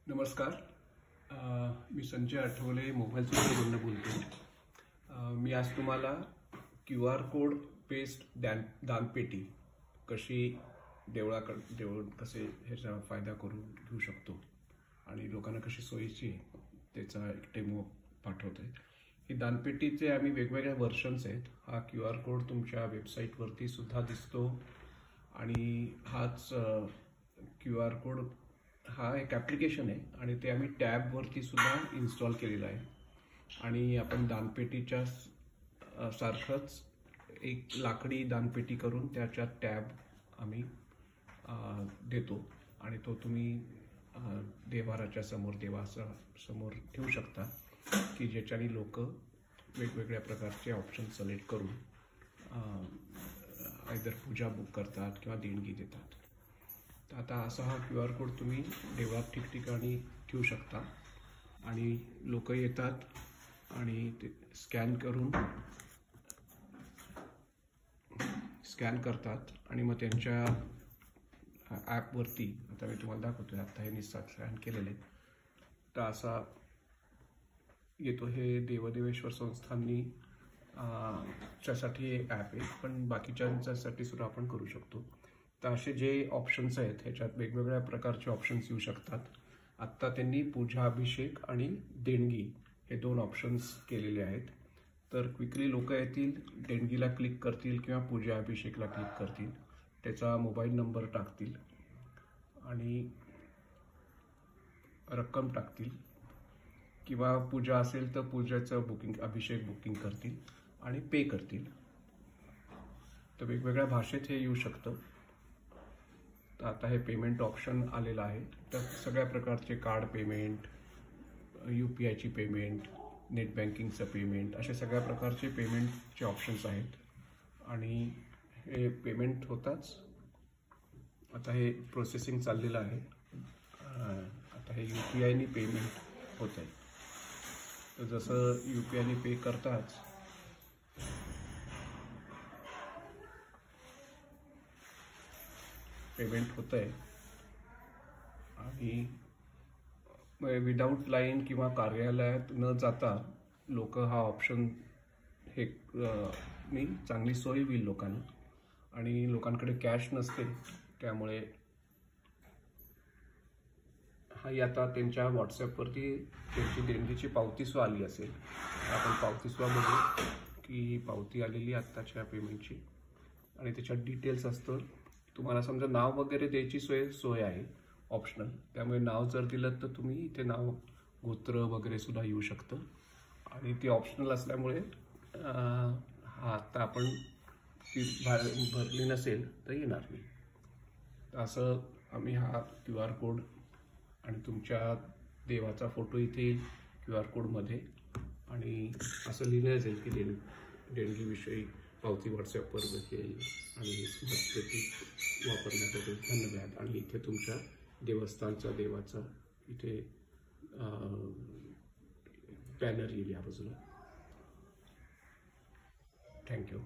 नमस्कार. मी संजय आठवले मोबाईल चौकीवरून बोलतो. मी आज तुम्हाला QR कोड बेस्ड दानपेटी कशी देवळ कसे ह्याचा फायदा करून घेऊ शकतो आणि लोकांना कशी सोयीची त्याचा एक डेमो पाठवतोय. ही दानपेटीचे आम्ही वेगवेगळ्या वर्जन्स आहेत. हा QR कोड तुमच्या वेबसाईटवरती सुद्धा दिसतो आणि हाच QR कोड हा एक ॲप्लिकेशन आहे आणि ते आम्ही टॅबवरती सुद्धा इन्स्टॉल केलेलं आहे. आणि आपण दानपेटीच्या सारखंच एक लाकडी दानपेटी करून त्याच्यात टॅब आम्ही देतो आणि तो तुम्ही देवाराच्या समोर देवासमोर ठेवू शकता की ज्याच्याने लोक वेगवेगळ्या प्रकारचे ऑप्शन सिलेक्ट करून आयदर पूजा बुक करतात किंवा देणगी देतात. तर आता असा हा QR कोड तुम्ही देवळात ठिकठिकाणी ठेवू शकता आणि लोक येतात आणि ते स्कॅन करतात आणि मग त्यांच्या ॲपवरती, आता मी तुम्हाला दाखवतोय, आता हे स्कॅन केलेले, तर असा येतो. हे देवदेवेश्वर संस्थांनी च्यासाठी एक ॲप आहे, पण बाकीच्यांसाठी सुद्धा आपण करू शकतो. तर असे जे ऑप्शन्स आहेत ह्याच्यात वेगवेगळ्या प्रकारचे ऑप्शन्स येऊ शकतात. आत्ता त्यांनी पूजा अभिषेक आणि देणगी हे 2 ऑप्शन्स केलेले आहेत. तर क्विकली लोक येतील, देणगीला क्लिक करतील किंवा पूजा अभिषेकला क्लिक करतील, त्याचा मोबाईल नंबर टाकतील आणि रक्कम टाकतील किंवा पूजा असेल तर पूजाचं बुकिंग, अभिषेक बुकिंग करतील आणि पे करतील. तर वेगवेगळ्या भाषेत हे येऊ शकतं. तर आता हे पेमेंट ऑप्शन आलेलं आहे. तर सगळ्या प्रकारचे कार्ड पेमेंट, UPIची पेमेंट, नेट बँकिंगचं पेमेंट, असे सगळ्या प्रकारचे पेमेंटचे ऑप्शन्स आहेत. आणि हे पेमेंट होताच आता हे प्रोसेसिंग चाललेलं आहे. आता हे UPIनी पेमेंट होत आहे. तर जसं UPIनी पे करताच पेमेंट होत आहे आणि विदाऊट लाईन किंवा कार्यालयात न जाता लोक हा ऑप्शन हे नी चांगली सोय होईल लोकांना. आणि लोकांकडे कॅश नसते, त्यामुळे हा आता त्यांच्या व्हॉट्सॲपवरती त्यांची देणगीची पावतीसुद्धा आली असेल. आपण पावतीसुद्धा बघू की ही पावती आलेली आत्ताच्या पेमेंटची आणि त्याच्यात डिटेल्स असतं. तुम्हाला समजा नाव वगैरे द्यायची सोय आहे ऑप्शनल, त्यामुळे नाव जर दिलं तर तुम्ही इथे नाव, गोत्र वगैरे सुद्धा येऊ शकतं. आणि ते ऑप्शनल असल्यामुळे आता आपण ती भरली नसेल तर येणार नाही. असं आम्ही हा QR कोड आणि तुमच्या देवाचा फोटो इथे येईल QR कोडमध्ये आणि असं लिहिलं जाईल की देणगीविषयी पावती व्हॉट्सॲपवर येईल आणि वापरण्याबद्दल धन्यवाद. आणि इथे तुमच्या देवस्थानचा देवाचा इथे बॅनर येईल या बाजूला. थँक्यू.